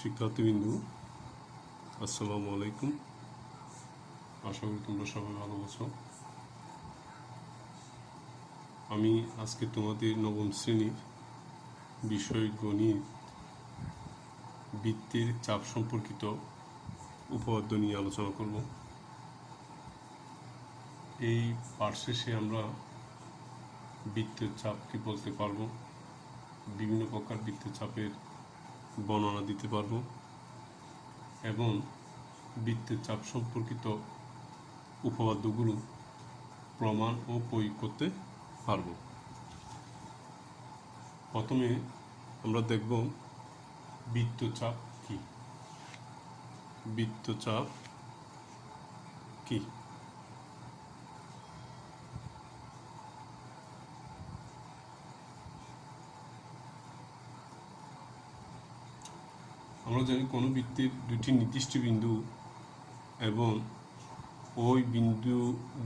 শিক্ষার্থীবৃন্দু, আসসালামু আলাইকুম। আশা করি তোমরা সবাই ভালো আছো। আমি আজকে তোমাদের নবম শ্রেণীর বিষয় গণিত বৃত্তের চাপ সম্পর্কিত উপপাদ্য নিয়ে আলোচনা করব। এই পাঠ শেষে আমরা বৃত্তের চাপ কি বলতে পারবো, বিভিন্ন প্রকার বৃত্তের চাপের বর্ণনা দিতে পারবো এবং বৃত্তের চাপ সম্পর্কিত উপপাদ্যগুলো প্রমাণ ও প্রয়োগ করতে পারব। প্রথমে আমরা দেখব বৃত্তচাপ কি। বৃত্তচাপ কি? আমরা জানি কোনো বৃত্তের দুটি নির্দিষ্ট বিন্দু এবং ওই বিন্দু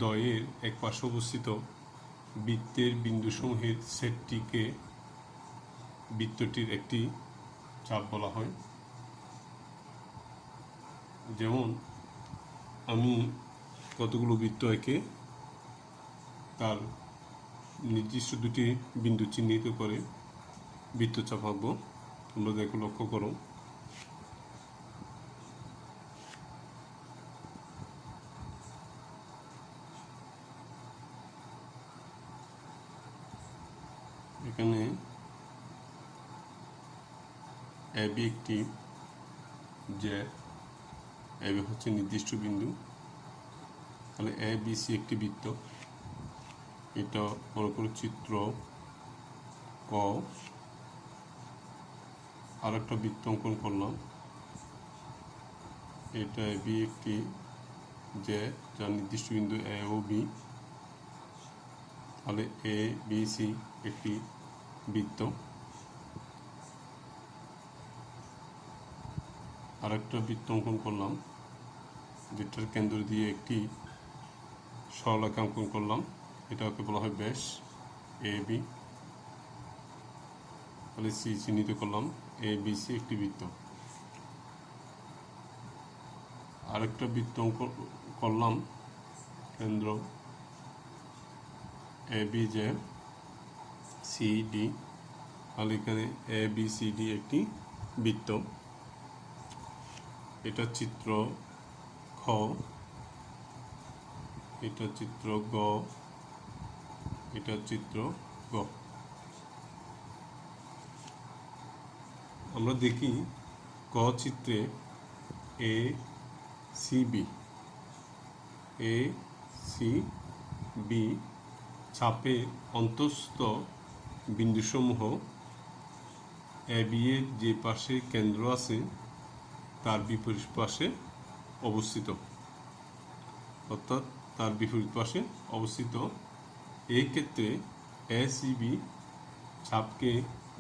দ্বয়ের এক পাশে অবস্থিত বৃত্তের বিন্দুসমূহের সেটটিকে বৃত্তটির একটি চাপ বলা হয়। যেমন আমি কতগুলো বৃত্ত এঁকে তার নির্দিষ্ট দুটি বিন্দু চিহ্নিত করে বৃত্তচাপ আঁকবো। তোমরা দেখো, লক্ষ্য করো। এখানে এবি একটি, যে এবি হচ্ছে নির্দিষ্ট বিন্দু, তাহলে এ বি সি একটি বৃত্ত। এটা মনে করো চিত্র ক। আর একটা বৃত্ত অঙ্কন করলাম, এটা এবি একটি, যে যার নির্দিষ্ট বিন্দু এ ও বি, তাহলে এ বি সি একটি বৃত্ত। আর একটা বৃত্ত অঙ্কন করলাম, যেটার কেন্দ্র দিয়ে একটি সরলরেখা অঙ্কন করলাম, এটাকে বলা হয় ব্যাস এ বি। তাহলে সি চিহ্নিত করলাম, এ বি সি একটি বৃত্ত। আরেকটা বৃত্ত অঙ্কন করলাম, কেন্দ্র এ বি যে সি ডি, তাহলে এখানে এ বি সি ডি একটি বৃত্ত। এটা চিত্র খ, এটা চিত্র গ, এটা চিত্র গ। আমরা দেখি ক চিত্রে A C B, A C B চাপে অন্তঃস্থ বিন্দুসমূহ এ বি এর যে পাশে কেন্দ্র আছে তার বিপরীত পাশে অবস্থিত, অর্থাৎ তার বিপরীত পাশে অবস্থিত। এই ক্ষেত্রে এ সি বি চাপকে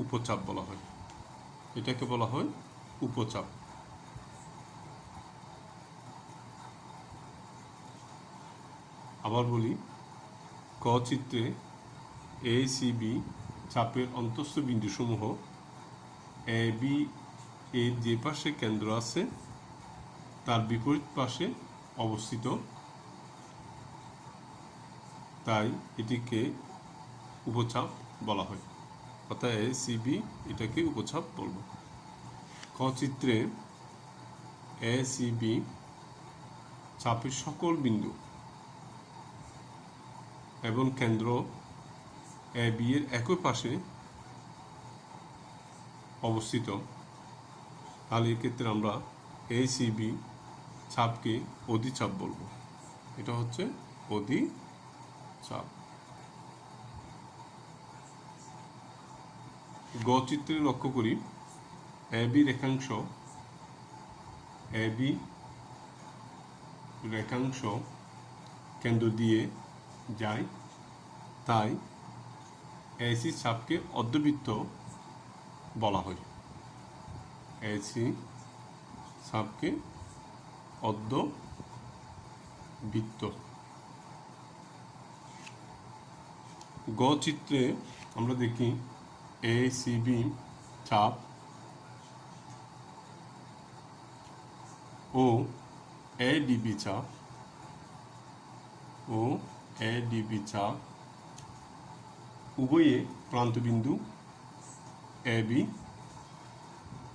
উপচাপ বলা হয়। এটাকে বলা হয় উপচাপ। আবার বলি, ক চিত্রে এ সি বি চাপের অন্তঃস্থ বিন্দুসমূহ এ বি এর যে পাশে কেন্দ্র আছে তার বিপরীত পাশে অবস্থিত, তাই এটিকে উপচাপ বলা হয়। অর্থাৎ এ সি বি এটাকে উপচাপ বলব। খ চিত্রে এ সি বি চাপের সকল বিন্দু এবং কেন্দ্র এ বি এর একই পাশে অবস্থিত, তাহলে এক্ষেত্রে আমরা এ সি বি চাপকে অধিচাপ বলবো। এটা হচ্ছে অধিচাপ। গ চিত্রে লক্ষ্য করি, এ বি রেখাংশ, এ বি রেখাংশ কেন্দ্র দিয়ে যায়, তাই এসি চাপকে অর্ধবৃত্ত বলা হয়। এসি চাপকে অর্ধবৃত্ত। গ চিত্রে আমরা দেখি এ সি বি চাপ ও এডিবি চাপ উভয়ে প্রান্তবিন্দু এবি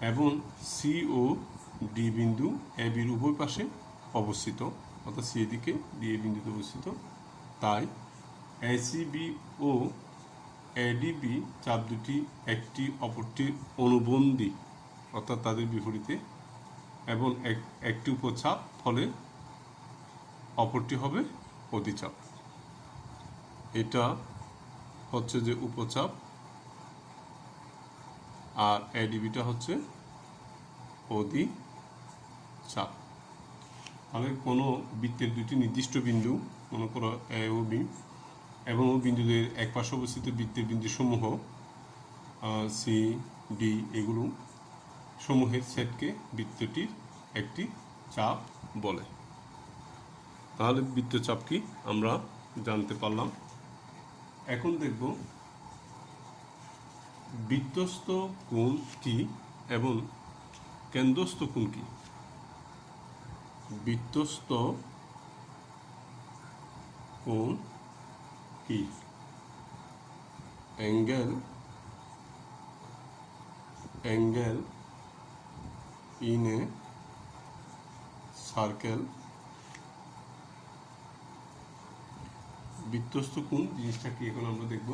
এবং সি ও ডি বিন্দু এবির উভয় পাশে অবস্থিত, অর্থাৎ সি দিকে ডি এ বিন্দুতে অবস্থিত। তাই এসিবি ও এডিবি চাপ দুটি একটি অপরটির অনুবন্ধী, অর্থাৎ তাদের বিপরীতে, এবং একটি উপচাপ, ফলে অপরটি হবে অধিচাপ। এটা হচ্ছে যে উপচাপ, আর এডিবিটা হচ্ছে অধিচাপ। তাহলে কোনো বৃত্তের দুটি নির্দিষ্ট বিন্দু, মনে করো এ ও বি, এবং ও বিন্দুদের এক পাশে অবস্থিত বৃত্তের বিন্দুসমূহ সি ডি এগুলো সমূহের সেটকে বৃত্তটির একটি চাপ বলে। তাহলে বৃত্তচাপ কি আমরা জানতে পারলাম। এখন দেখব বৃত্তস্থ কোণ কি এবং কেন্দ্রস্থ কোণ কি। বৃত্তস্থ কোণ কি? Angle in a circle. বৃত্তস্থ কোণ জিনিসটা কি এখন আমরা দেখব।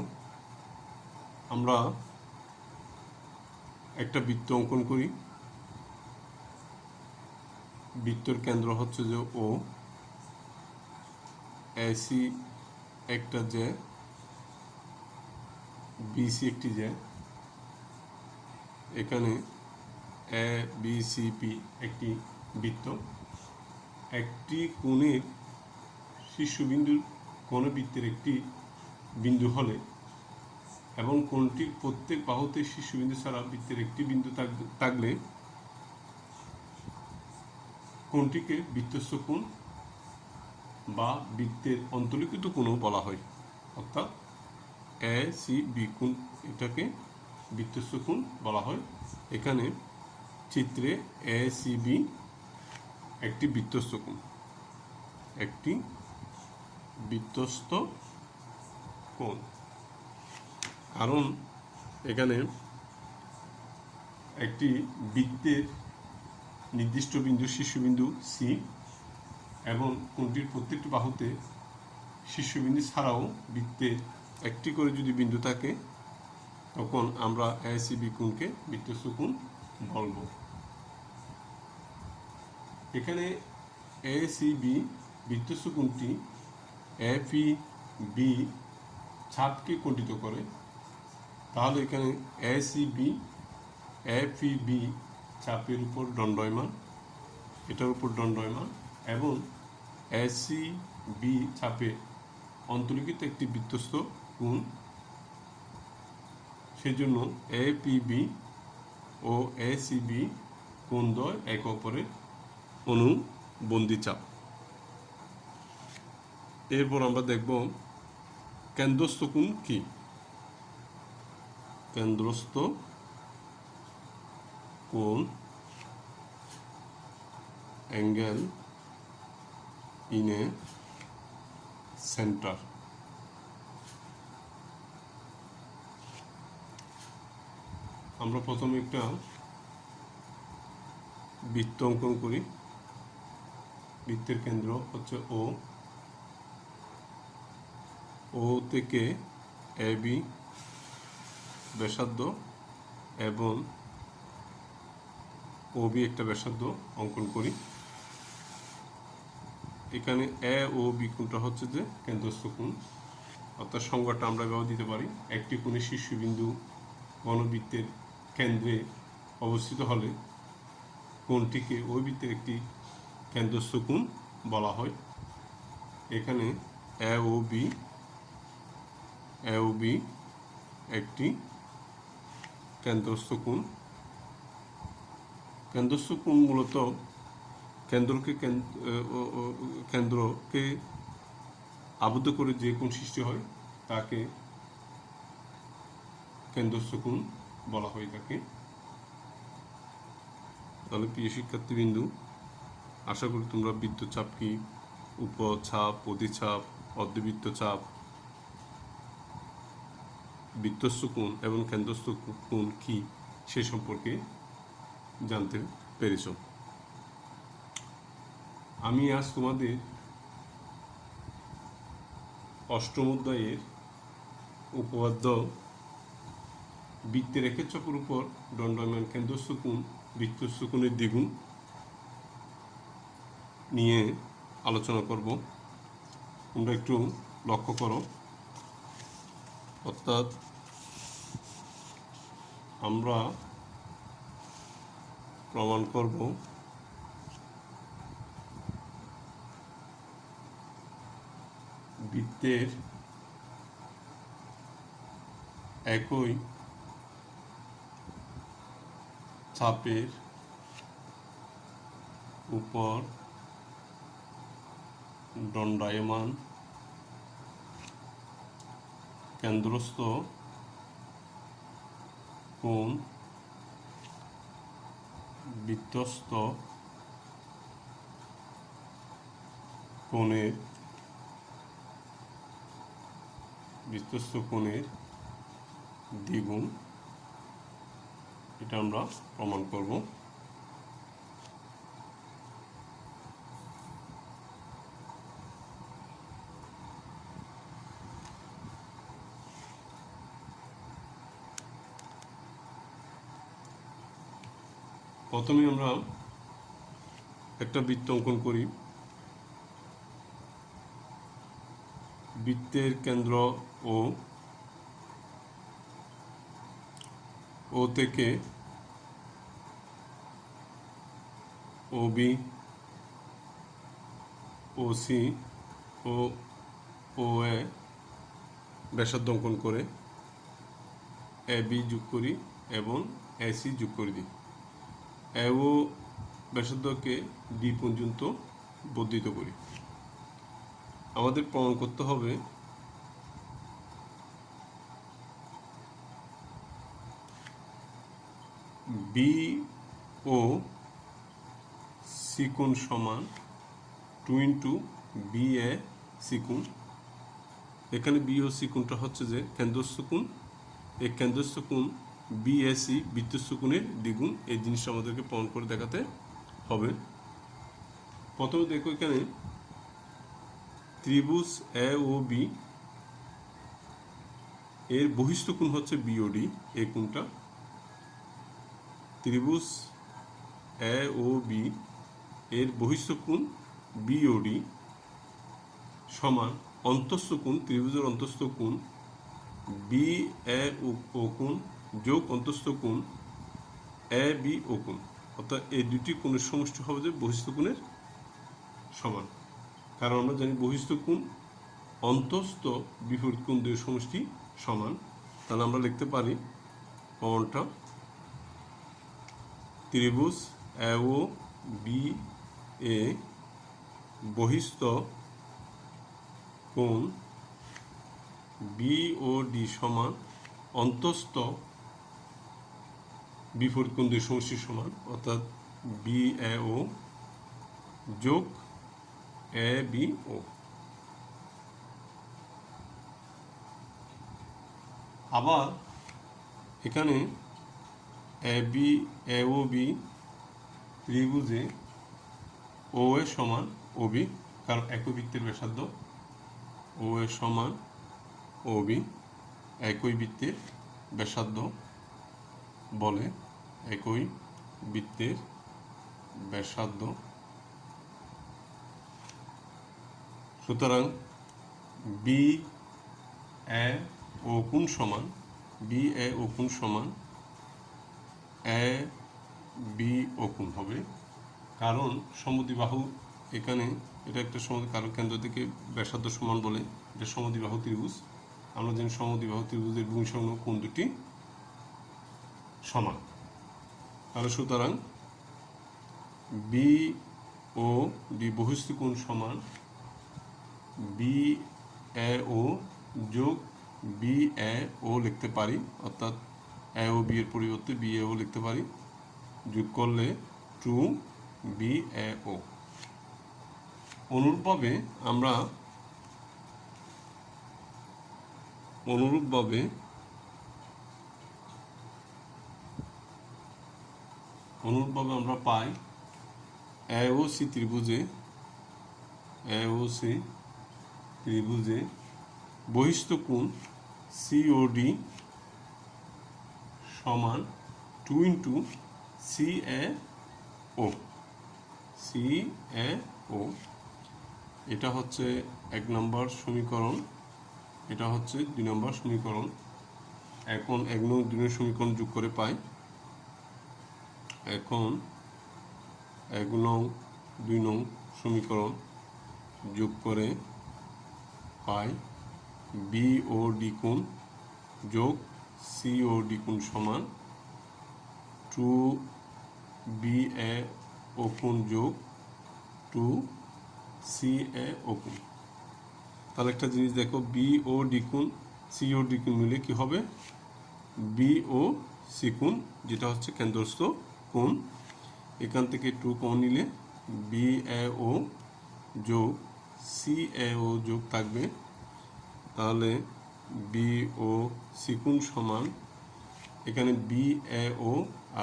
আমরা একটা বৃত্ত অঙ্কন করি। বৃত্তর কেন্দ্র হচ্ছে যে ও, এসি একটা যে, বিসি একটি যে, এখানে এ বি সি পি একটি বৃত্ত। একটি কোণের শীর্ষবিন্দুর কোন বৃত্তের একটি বিন্দু হলে এবং কোণটির প্রত্যেক বাহুতে শীর্ষবিন্দু ছাড়া বৃত্তের একটি বিন্দু থাকলে কোণটিকে বৃত্তস্থ কোণ বা বৃত্তের অন্তর্লিখিত কোণও বলা হয়। অর্থাৎ এ সি বি কোণ, এটাকে বৃত্তস্থ কোণ বলা হয়। এখানে চিত্রে এ সি বি একটি বৃত্তস্থ কোণ, একটি বৃত্তস্থ কোণ। কারণ এখানে একটি বৃত্তের নির্দিষ্ট বিন্দু শীর্ষবিন্দু সি এবং কোণটির প্রত্যেকটি বাহুতে শীর্ষবিন্দু ছাড়াও বৃত্তের একটি করে যদি বিন্দু থাকে, তখন আমরা এসিবি কোণকে বৃত্তস্থ কোণ বলব। এখানে এসিবি বৃত্তস্থ কোণটি এফি বি চাপকে খণ্ডিত করে। তাহলে এখানে এসিবি এফিবি চাপের উপর দণ্ডায়মান, এটার উপর দণ্ডায়মান, এবং এসিবি চাপে অন্তর্লিখিত একটি বৃত্তস্থ কোণ। সেজন্য এপিবি ও এসিবি কোণদ্বয় একে অপরের অনুবন্ধী চাপ। এরপর আমরা দেখব কেন্দ্রস্থ কোণ কি। কেন্দ্রস্থ কোণ অ্যাঙ্গেল ইন এ সেন্টার। আমরা প্রথমে একটা বৃত্ত অঙ্কন করি। বৃত্তের কেন্দ্র হচ্ছে ও থেকে এবি ব্যাসার্ধ এবং ওবি একটা ব্যাসার্ধ অঙ্কন করি। এখানে এ ও বি কোণটা হচ্ছে যে কেন্দ্রস্থ কোণ, অর্থাৎ সংজ্ঞাটা আমরা ব্যবহার দিতে পারি। একটি কোণের শীর্ষবিন্দু ঘনবৃত্তের কেন্দ্রে অবস্থিত হলে কোণটিকে ওই বৃত্তের একটি কেন্দ্রস্থ কোণ বলা হয়। এখানে এ ও বি একটি কেন্দ্রস্থ কোণ। কেন্দ্রস্থ কোণ মূলত কেন্দ্রকে আবদ্ধ করে যে কোণ সৃষ্টি হয় তাকে কেন্দ্রস্থ কোণ বলা হয়ে থাকে। তাহলে প্রিয় শিক্ষার্থীবৃন্দু, আশা করি তোমরা বৃত্তচাপ কি, উপচাপ, অধিচাপ, অর্ধবৃত্ত চাপ, বৃত্তস্থ কোণ এবং কেন্দ্রস্থ কোণ কি সে সম্পর্কে জানতে পেরেছ। আমি আজ তোমাদের অষ্টম অধ্যায়ের উপপাদ্য বৃত্তের একের চাপের উপর দণ্ডায়মান কেন্দ্রস্থ কোণ বৃত্তস্থ কোণের দ্বিগুণ নিয়ে আলোচনা করব। তোমরা একটু লক্ষ্য করো, অর্থাৎ আমরা প্রমাণ করব বৃত্তের একই চাপের উপর দণ্ডায়মান কেন্দ্রস্থ কোণ বৃত্তস্থ কোণের দ্বিগুণ, এটা আমরা প্রমাণ করব। প্রথমে আমরা একটা বৃত্ত অঙ্কন করি। বৃত্তের কেন্দ্র ও থেকে OB, OC ও OA ব্যাসার্ধ অঙ্কন করে AB যোগ করি এবং AC যোগ করে দিই। AO ব্যাসার্ধকে B পর্যন্ত বর্ধিত করি। আমাদের প্রমাণ করতে হবে BO C কোণ সমান 2 × BA C কোণ। এখানে BO C কোণটা হচ্ছে যে কেন্দ্রস্থ কোণ, এই কেন্দ্রস্থ কোণ BAC বৃত্তস্থ কোণের দ্বিগুণ। এই জিনিসটা আমাদেরকে প্রমাণ করে দেখাতে হবে। প্রথমে দেখো, এখানে ত্রিভুজ AOB এর বহিস্থ কোণ হচ্ছে BOD, এই কোণটা। ত্রিভুজ AOB এর বহিস্থ কোণ BOD সমান অন্তঃস্থ কোণ, ত্রিভুজের অন্তঃস্থ কোণ BAO কোণ যোগ অন্তঃস্থ কোণ ABO কোণ, অর্থাৎ এই দুটি কোণের সমষ্টি হবে যে বহিস্থ কোণের সমান। কারণ আমরা জানি বহিস্থ কোণ অন্তঃস্থ বিপরীত কোণ দুই সমষ্টি সমান। তাহলে আমরা লিখতে পারি প্রমাণটা, ত্রিভুজ AOB এ বহিস্থ কোণ BOD সমান অন্তঃস্থ বিপরীত কোণ দুই সমষ্টি সমান, অর্থাৎ BAO যোগ ABO। আবার এখানে AOB ত্রিভুজে OA সমান OB, কারণ একই বৃত্তের ব্যাসার্ধ। OA সমান OB, একই বৃত্তের ব্যাসার্ধ বলে একই বৃত্তের ব্যাসার্ধ। সুতরাং BAO কোণ সমান ABO কোণ হবে, কারণ সমদ্বিবাহু এখানে এটা একটা কারণ কেন্দ্র থেকে ব্যাসার্ধ সমান বলে এটা সমদ্বিবাহু ত্রিভুজ। আমরা জানি সমদ্বিবাহু ত্রিভুজের ভূমিসংলগ্ন কোণ দুটি সমান। তাহলে সুতরাং BOD বহিস্থ কোণ সমান BAO যোগ BAO লিখতে পারি, অর্থাৎ AOB এর পরিবর্তে BAO লিখতে পারি। যোগ করলে 2BAO। অনুরূপভাবে আমরা পাই এওসি ত্রিভুজে বহিস্থ কোণ সিওডি সমান 2 ইন্টু CAO। এটা হচ্ছে 1 নম্বর সমীকরণ, এটা হচ্ছে 2 নম্বর সমীকরণ। এখন 1 নং 2 নং সমীকরণ যোগ করে পাই, এখন 1 নং 2 নং সমীকরণ যোগ করে পাই BOD কোণ যোগ COD কোণ সমান 2BAO কোণ যোগ 2CAO কোণ। তাহলে একটা জিনিস দেখো, BOD কোণ COD কোণ মিলে কি হবে BOC কোণ, যেটা হচ্ছে কেন্দ্রস্থ কোণ। এখান থেকে 2 কমন নিলে BAO যোগ CAO যোগ থাকবে, তাহলে BOC কোণ সমান এখানে BAO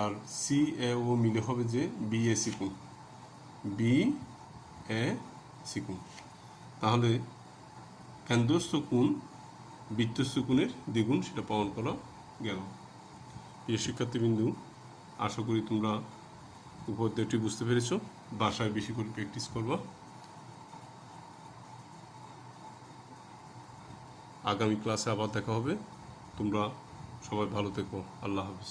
আর CAO মিলে হবে যে BAC কোণ, BAC কোণ। তাহলে কেন্দ্রস্থ কোণ বৃত্তস্থ কোণের দ্বিগুণ, সেটা প্রমাণ করা গেল। প্রিয় শিক্ষার্থীবৃন্দু, আশা করি তোমরা উপপাদ্যটি বুঝতে পেরেছো। বাসায় বেশি করে প্র্যাকটিস করবা। আগামী ক্লাসে আবার দেখা হবে। তোমরা সবাই ভালো থেকো। আল্লাহ হাফেজ।